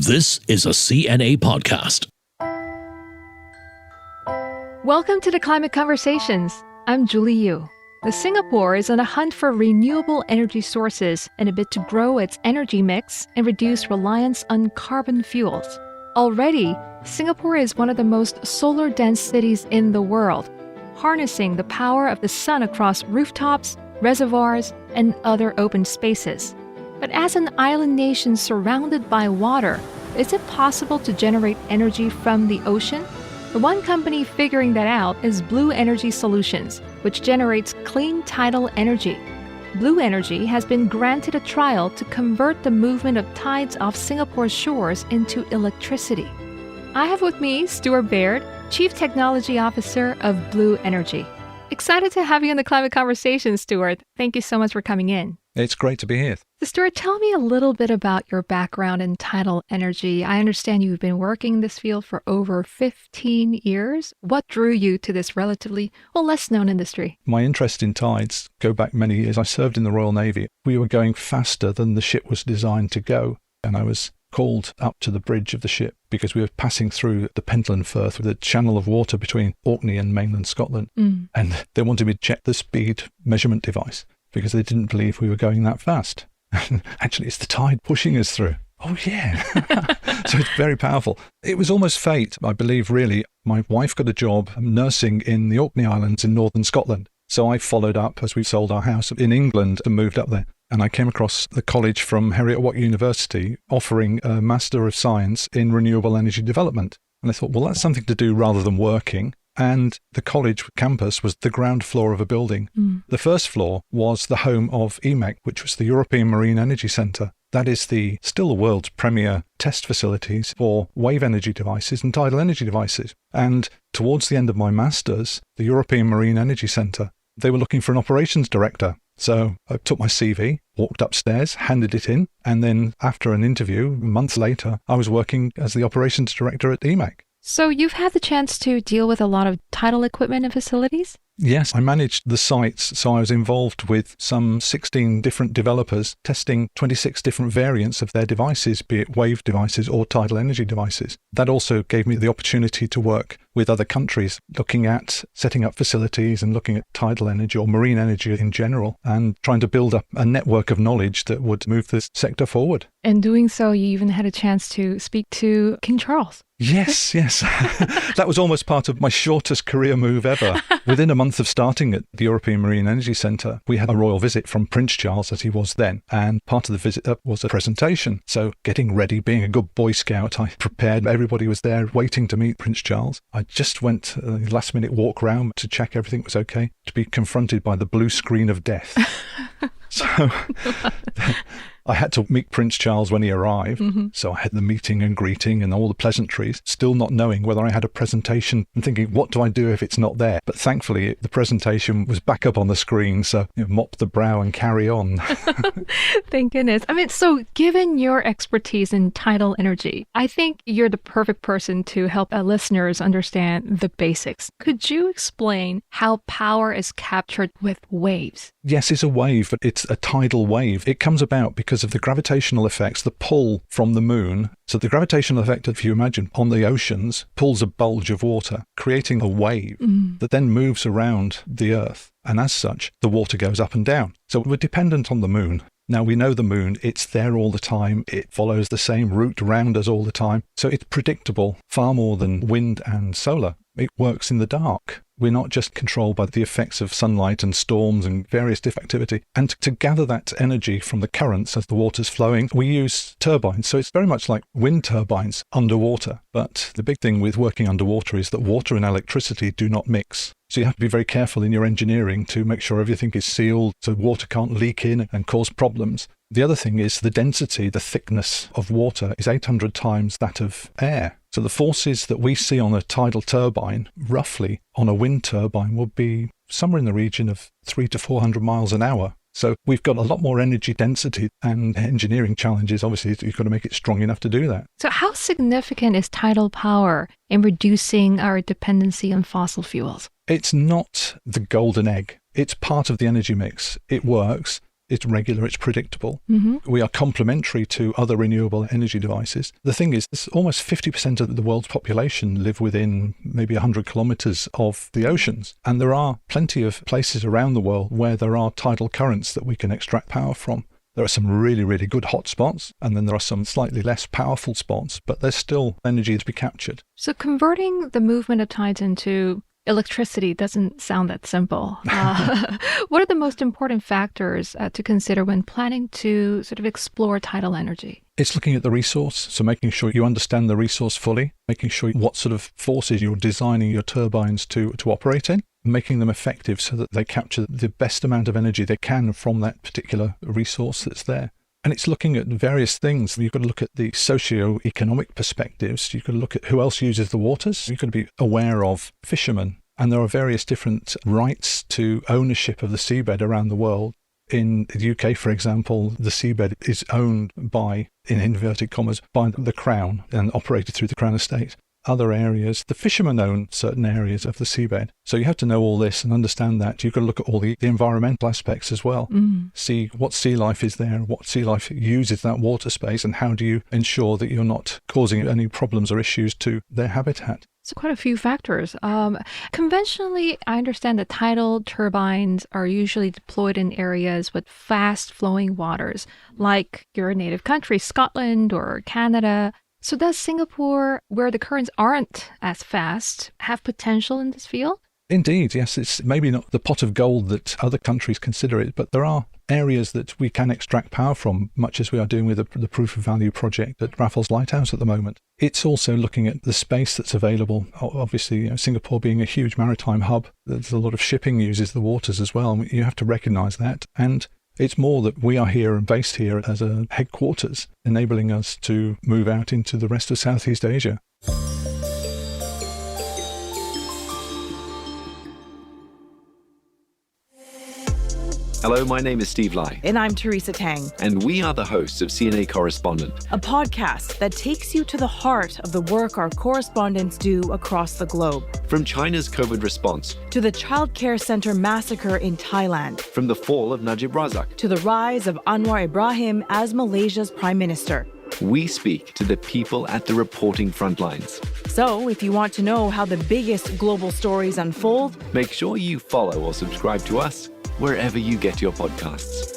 This is a CNA podcast. Welcome to the Climate Conversations. I'm Julie Yu. Singapore is on a hunt for renewable energy sources in a bid to grow its energy mix and reduce reliance on carbon fuels. Already, Singapore is one of the most solar-dense cities in the world, harnessing the power of the sun across rooftops, reservoirs, and other open spaces. But as an island nation surrounded by water, is it possible to generate energy from the ocean? The one company figuring that out is Bluenergy Solutions, which generates clean tidal energy. Bluenergy has been granted a trial to convert the movement of tides off Singapore's shores into electricity. I have with me Stuart Baird, Chief Technology Officer of Bluenergy. Excited to have you in the Climate Conversation, Stuart. Thank you so much for coming in. It's great to be here. So Stuart, tell me a little bit about your background in tidal energy. I understand you've been working in this field for over 15 years. What drew you to this relatively, less known industry? My interest in tides go back many years. I served in the Royal Navy. We were going faster than the ship was designed to go, and I was called up to the bridge of the ship because we were passing through the Pentland Firth with a channel of water between Orkney and mainland Scotland. And they wanted me to check the speed measurement device because they didn't believe we were going that fast. Actually, it's the tide pushing us through. Oh, yeah. So it's very powerful. It was almost fate, I believe, really. My wife got a job nursing in the Orkney Islands in northern Scotland. So I followed up as we sold our house in England and moved up there. And I came across the college from Heriot-Watt University offering a Master of Science in Renewable Energy Development. And I thought, well, that's something to do rather than working. And the college campus was the ground floor of a building. The first floor was the home of EMEC, which was the European Marine Energy Centre. That is still the world's premier test facilities for wave energy devices and tidal energy devices. And towards the end of my master's, the European Marine Energy Centre, they were looking for an operations director. So I took my CV, walked upstairs, handed it in, and then after an interview, months later, I was working as the operations director at EMEC. So you've had the chance to deal with a lot of tidal equipment and facilities? Yes, I managed the sites, so I was involved with some 16 different developers testing 26 different variants of their devices, be it wave devices or tidal energy devices. That also gave me the opportunity to work with other countries, looking at setting up facilities and looking at tidal energy or marine energy in general, and trying to build up a network of knowledge that would move this sector forward. In doing so, you even had a chance to speak to King Charles. Yes. That was almost part of my shortest career move ever. Within a month of starting at the European Marine Energy Centre, we had a royal visit from Prince Charles, as he was then, and part of the visit was a presentation. So getting ready, being a good Boy Scout, I prepared. Everybody was there waiting to meet Prince Charles. I just went a last-minute walk round to check everything was okay, to be confronted by the blue screen of death. So I had to meet Prince Charles when he arrived. So I had the meeting and greeting and all the pleasantries, still not knowing whether I had a presentation and thinking, what do I do if it's not there? But thankfully, the presentation was back up on the screen. So mop the brow and carry on. Thank goodness. So given your expertise in tidal energy, I think you're the perfect person to help our listeners understand the basics. Could you explain how power is captured with waves? Yes, it's a wave, but it's a tidal wave. It comes about because of the gravitational effects, the pull from the moon. So the gravitational effect, if you imagine, on the oceans pulls a bulge of water, creating a wave that then moves around the Earth. And as such, the water goes up and down. So we're dependent on the moon. Now, we know the moon, it's there all the time. It follows the same route around us all the time. So it's predictable far more than wind and solar. It works in the dark. We're not just controlled by the effects of sunlight and storms and various different activity. And to gather that energy from the currents as the water's flowing, we use turbines. So it's very much like wind turbines underwater. But the big thing with working underwater is that water and electricity do not mix. So you have to be very careful in your engineering to make sure everything is sealed so water can't leak in and cause problems. The other thing is the density, the thickness of water is 800 times that of air. So the forces that we see on a tidal turbine, roughly on a wind turbine, will be somewhere in the region of 300 to 400 miles an hour. So we've got a lot more energy density, and engineering challenges, obviously, you've got to make it strong enough to do that. So how significant is tidal power in reducing our dependency on fossil fuels? It's not the golden egg. It's part of the energy mix. It works. It's regular, it's predictable. Mm-hmm. We are complementary to other renewable energy devices. The thing is, almost 50% of the world's population live within maybe 100 kilometers of the oceans. And there are plenty of places around the world where there are tidal currents that we can extract power from. There are some really, really good hot spots, and then there are some slightly less powerful spots, but there's still energy to be captured. So converting the movement of tides into electricity doesn't sound that simple. What are the most important factors to consider when planning to sort of explore tidal energy? It's looking at the resource, so making sure you understand the resource fully, making sure what sort of forces you're designing your turbines to operate in, making them effective so that they capture the best amount of energy they can from that particular resource that's there. And it's looking at various things. You've got to look at the socio-economic perspectives. You've got to look at who else uses the waters. You've got to be aware of fishermen. And there are various different rights to ownership of the seabed around the world. In the UK, for example, the seabed is owned by, in inverted commas, by the Crown and operated through the Crown Estate. Other areas, the fishermen own certain areas of the seabed. So you have to know all this and understand that. You've got to look at all the environmental aspects as well. See what sea life is there, what sea life uses that water space, and how do you ensure that you're not causing any problems or issues to their habitat. So quite a few factors. Conventionally, I understand that tidal turbines are usually deployed in areas with fast-flowing waters, like your native country, Scotland or Canada. So does Singapore, where the currents aren't as fast, have potential in this field? Indeed, yes. It's maybe not the pot of gold that other countries consider it, but there are areas that we can extract power from, much as we are doing with the Proof of Value project at Raffles Lighthouse at the moment. It's also looking at the space that's available. Obviously, Singapore being a huge maritime hub, there's a lot of shipping uses the waters as well. You have to recognise that. And it's more that we are here and based here as a headquarters, enabling us to move out into the rest of Southeast Asia. Hello, my name is Steve Lai. And I'm Teresa Tang. And we are the hosts of CNA Correspondent, a podcast that takes you to the heart of the work our correspondents do across the globe. From China's COVID response, to the child care center massacre in Thailand, from the fall of Najib Razak, to the rise of Anwar Ibrahim as Malaysia's prime minister. We speak to the people at the reporting front lines. So, if you want to know how the biggest global stories unfold, make sure you follow or subscribe to us wherever you get your podcasts.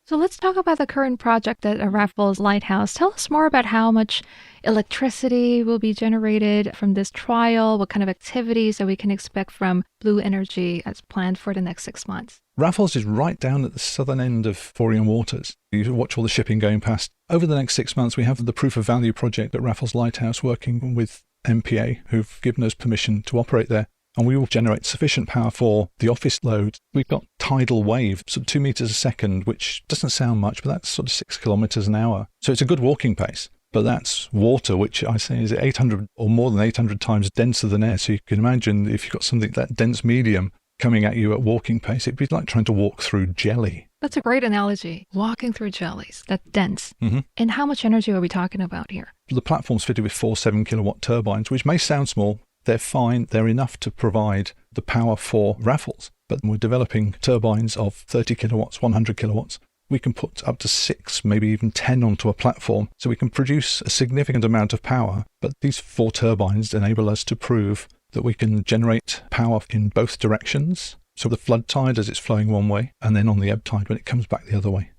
So let's talk about the current project at Raffles Lighthouse. Tell us more about how much electricity will be generated from this trial, what kind of activities that we can expect from Bluenergy as planned for the next 6 months. Raffles is right down at the southern end of Forian Waters. You watch all the shipping going past. Over the next 6 months, we have the Proof of Value project at Raffles Lighthouse working with MPA, who've given us permission to operate there. And we will generate sufficient power for the office load. We've got tidal wave, so 2 meters a second, which doesn't sound much, but that's sort of 6 kilometers an hour. So it's a good walking pace. But that's water, which I say is 800 or more than 800 times denser than air. So you can imagine if you've got something that dense medium coming at you at walking pace, it'd be like trying to walk through jelly. That's a great analogy. Walking through jellies. That's dense. Mm-hmm. And how much energy are we talking about here? The platform's fitted with 4 7-kilowatt turbines, which may sound small. They're fine. They're enough to provide the power for Raffles. But we're developing turbines of 30 kilowatts, 100 kilowatts. We can put up to 6, maybe even 10 onto a platform. So we can produce a significant amount of power. But these 4 turbines enable us to prove that we can generate power in both directions. So the flood tide as it's flowing one way, and then on the ebb tide when it comes back the other way.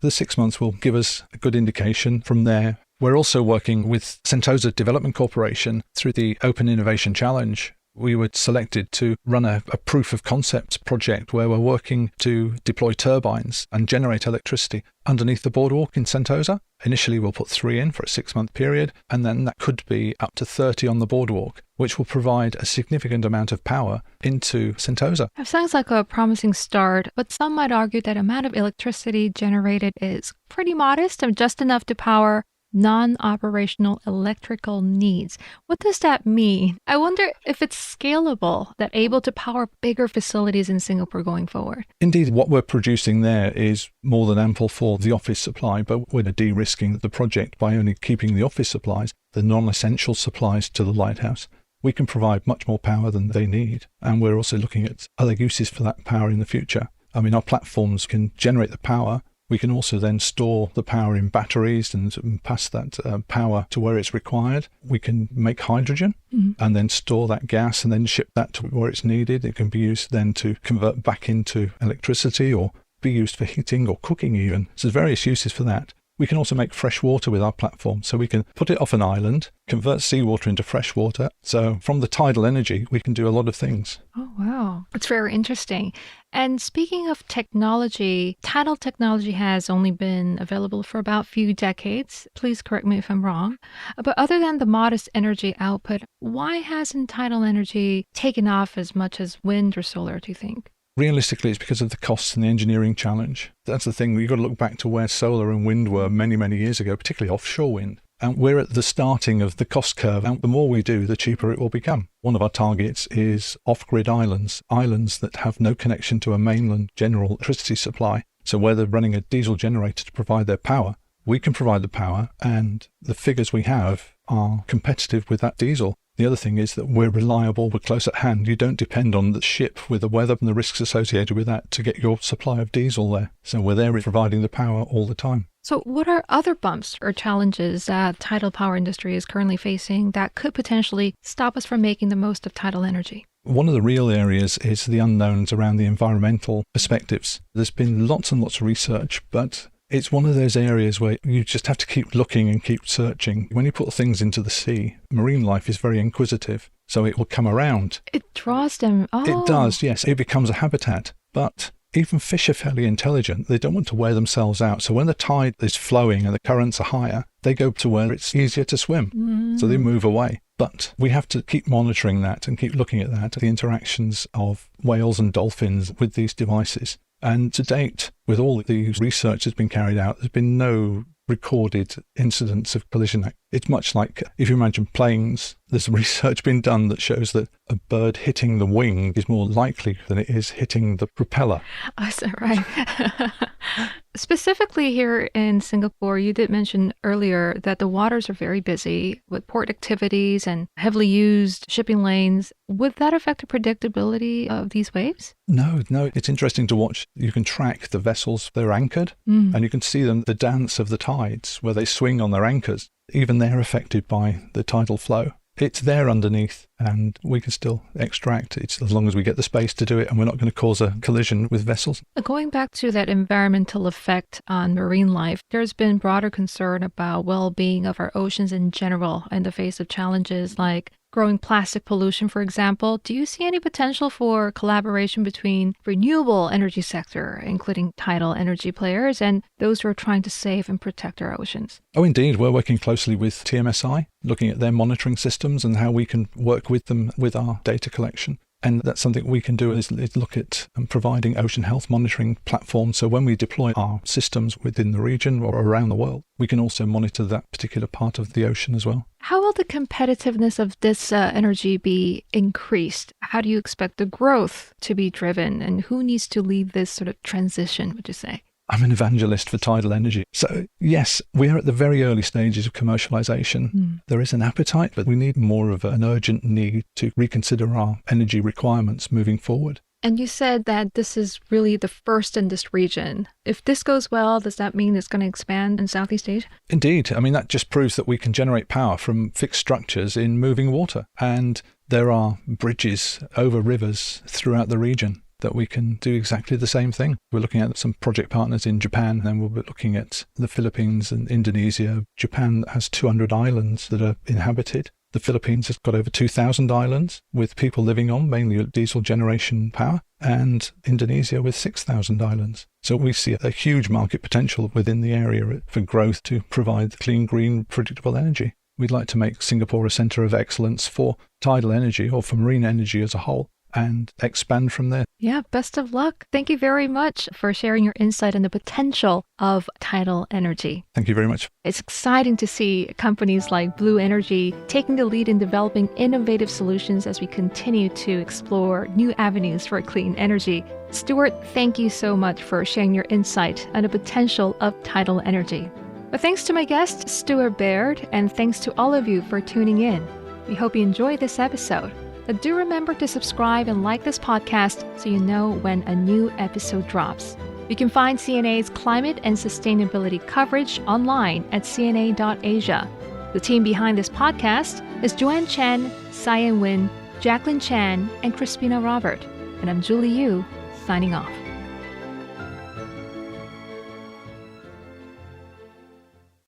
The 6 months will give us a good indication from there. We're also working with Sentosa Development Corporation through the Open Innovation Challenge. We were selected to run a proof of concept project where we're working to deploy turbines and generate electricity underneath the boardwalk in Sentosa. Initially, we'll put 3 in for a 6-month period, and then that could be up to 30 on the boardwalk, which will provide a significant amount of power into Sentosa. That sounds like a promising start, but some might argue that amount of electricity generated is pretty modest and just enough to power non-operational electrical needs. What does that mean? I wonder if it's scalable, that able to power bigger facilities in Singapore going forward. Indeed, what we're producing there is more than ample for the office supply, but we're de-risking the project by only keeping the office supplies, the non-essential supplies to the lighthouse. we can provide much more power than they need. And we're also looking at other uses for that power in the future. I mean, our platforms can generate the power. We can also then store the power in batteries and pass that power to where it's required. We can make hydrogen and then store that gas and then ship that to where it's needed. It can be used then to convert back into electricity or be used for heating or cooking even. So there's various uses for that. We can also make fresh water with our platform. So we can put it off an island, convert seawater into fresh water. So from the tidal energy, we can do a lot of things. Oh, wow. It's very interesting. And speaking of technology, tidal technology has only been available for about a few decades. Please correct me if I'm wrong. But other than the modest energy output, why hasn't tidal energy taken off as much as wind or solar, do you think? Realistically, it's because of the costs and the engineering challenge. That's the thing. You've got to look back to where solar and wind were many, many years ago, particularly offshore wind. And we're at the starting of the cost curve. And the more we do, the cheaper it will become. One of our targets is off-grid islands that have no connection to a mainland general electricity supply. So where they're running a diesel generator to provide their power, we can provide the power, and the figures we have are competitive with that diesel. The other thing is that we're reliable, we're close at hand. You don't depend on the ship with the weather and the risks associated with that to get your supply of diesel there. So we're there providing the power all the time. So what are other bumps or challenges that tidal power industry is currently facing that could potentially stop us from making the most of tidal energy? One of the real areas is the unknowns around the environmental perspectives. There's been lots and lots of research, but it's one of those areas where you just have to keep looking and keep searching. When you put things into the sea, marine life is very inquisitive, so it will come around. It draws them. Oh. It does, yes. It becomes a habitat. But even fish are fairly intelligent. They don't want to wear themselves out. So when the tide is flowing and the currents are higher, they go to where it's easier to swim. So they move away. But we have to keep monitoring that and keep looking at that, the interactions of whales and dolphins with these devices. And to date, with all the research that's been carried out, there's been no recorded incidents of collision. It's much like if you imagine planes, there's research been done that shows that a bird hitting the wing is more likely than it is hitting the propeller. Oh, is that right? Specifically here in Singapore, you did mention earlier that the waters are very busy with port activities and heavily used shipping lanes. Would that affect the predictability of these waves? No. It's interesting to watch. You can track the vessels. They're anchored and you can see them, the dance of the tides where they swing on their anchors. Even they're affected by the tidal flow. It's there underneath and we can still extract it as long as we get the space to do it and we're not going to cause a collision with vessels. Going back to that environmental effect on marine life, there's been broader concern about well-being of our oceans in general in the face of challenges like growing plastic pollution, for example. Do you see any potential for collaboration between renewable energy sector, including tidal energy players, and those who are trying to save and protect our oceans? Oh, indeed. We're working closely with TMSI, looking at their monitoring systems and how we can work with them with our data collection. And that's something we can do is look at providing ocean health monitoring platforms. So when we deploy our systems within the region or around the world, we can also monitor that particular part of the ocean as well. How will the competitiveness of this energy be increased? How do you expect the growth to be driven? And who needs to lead this sort of transition, would you say? I'm an evangelist for tidal energy. So yes, we are at the very early stages of commercialization. There is an appetite, but we need more of an urgent need to reconsider our energy requirements moving forward. And you said that this is really the first in this region. If this goes well, does that mean it's going to expand in Southeast Asia? Indeed. I mean, that just proves that we can generate power from fixed structures in moving water. And there are bridges over rivers throughout the region that we can do exactly the same thing. We're looking at some project partners in Japan, and then we'll be looking at the Philippines and Indonesia. Japan has 200 islands that are inhabited. The Philippines has got over 2,000 islands with people living on, mainly diesel generation power, and Indonesia with 6,000 islands. So we see a huge market potential within the area for growth to provide clean, green, predictable energy. We'd like to make Singapore a centre of excellence for tidal energy or for marine energy as a whole, and expand from there. Yeah, best of luck. Thank you very much for sharing your insight on the potential of tidal energy. Thank you very much. It's exciting to see companies like Bluenergy taking the lead in developing innovative solutions as we continue to explore new avenues for clean energy. Stuart, thank you so much for sharing your insight on the potential of tidal energy. But thanks to my guest, Stuart Baird, and thanks to all of you for tuning in. We hope you enjoyed this episode. But do remember to subscribe and like this podcast so you know when a new episode drops. You can find CNA's climate and sustainability coverage online at cna.asia. The team behind this podcast is Joanne Chen, Cyan Win, Jacqueline Chan, and Crispina Robert. And I'm Julie Yu, signing off.